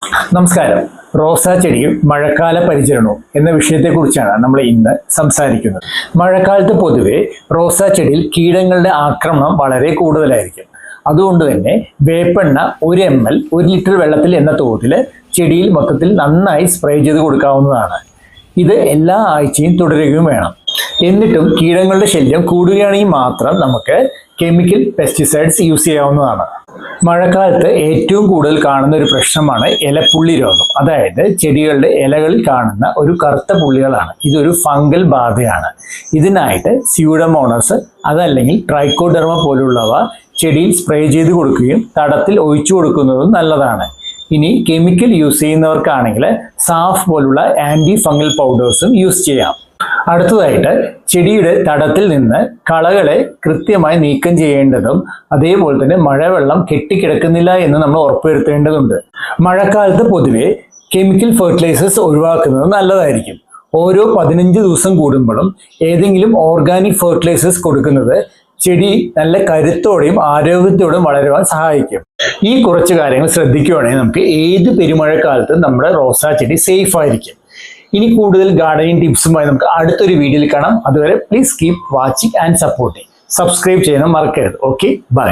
നമസ്കാരം. റോസാ ചെടിയും മഴക്കാല പരിചരണവും എന്ന വിഷയത്തെക്കുറിച്ചാണ് നമ്മൾ ഇന്ന് സംസാരിക്കുന്നത്. മഴക്കാലത്ത് പൊതുവെ റോസാ ചെടിയിൽ കീടങ്ങളുടെ ആക്രമണം വളരെ കൂടുതലായിരിക്കും. അതുകൊണ്ട് തന്നെ വേപ്പെണ്ണ 1 ml 1 ലിറ്റർ വെള്ളത്തിൽ എന്ന തോതിൽ ചെടിയിൽ മൊത്തത്തിൽ നന്നായി സ്പ്രേ ചെയ്ത് കൊടുക്കാവുന്നതാണ്. ഇത് എല്ലാ ആഴ്ചയും തുടരുകയും വേണം. എന്നിട്ടും കീടങ്ങളുടെ ശല്യം കൂടുകയാണെങ്കിൽ മാത്രം നമുക്ക് കെമിക്കൽ പെസ്റ്റിസൈഡ്സ് യൂസ് ചെയ്യാവുന്നതാണ്. മഴക്കാലത്ത് ഏറ്റവും കൂടുതൽ കാണുന്ന ഒരു പ്രശ്നമാണ് ഇലപ്പുള്ളി രോഗം. അതായത് ചെടികളുടെ ഇലകളിൽ കാണുന്ന ഒരു കറുത്ത പുള്ളികളാണ്. ഇതൊരു ഫംഗൽ ബാധയാണ്. ഇതിനായിട്ട് സ്യൂഡോമോണസ് അതല്ലെങ്കിൽ ട്രൈക്കോഡെർമ പോലുള്ളവ ചെടിയിൽ സ്പ്രേ ചെയ്ത് കൊടുക്കുകയും തടത്തിൽ ഒഴിച്ചു കൊടുക്കുന്നതും നല്ലതാണ്. ഇനി കെമിക്കൽ യൂസ് ചെയ്യുന്നവർക്കാണെങ്കിൽ സാഫ് പോലുള്ള ആൻറ്റി ഫംഗൽ പൗഡേഴ്സും യൂസ് ചെയ്യാം. അടുത്തതായിട്ട് ചെടിയുടെ തടത്തിൽ നിന്ന് കളകളെ കൃത്യമായി നീക്കം ചെയ്യേണ്ടതും അതേപോലെ തന്നെ മഴവെള്ളം കെട്ടിക്കിടക്കുന്നില്ല എന്ന് നമ്മൾ ഉറപ്പുവരുത്തേണ്ടതുണ്ട്. മഴക്കാലത്ത് പൊതുവെ കെമിക്കൽ ഫെർട്ടിലൈസേഴ്സ് ഒഴിവാക്കുന്നത് നല്ലതായിരിക്കും. ഓരോ 15 ദിവസം കൂടുമ്പോഴും ഏതെങ്കിലും ഓർഗാനിക് ഫെർട്ടിലൈസേഴ്സ് കൊടുക്കുന്നത് ചെടി നല്ല കരുത്തോടെയും ആരോഗ്യത്തോടെയും വളരുവാൻ സഹായിക്കും. ഈ കുറച്ച് കാര്യങ്ങൾ ശ്രദ്ധിക്കുകയാണെങ്കിൽ നമുക്ക് ഏത് പെരുമഴക്കാലത്തും നമ്മുടെ റോസാ ചെടി സേഫ് ആയിരിക്കും. ഇനി കൂടുതൽ ഗാർഡനിങ് ടിപ്സുമായി നമുക്ക് അടുത്തൊരു വീഡിയോയിൽ കാണാം. അതുവരെ please keep watching and supporting. Subscribe ചെയ്യാൻ മറക്കരുത്. Okay, by.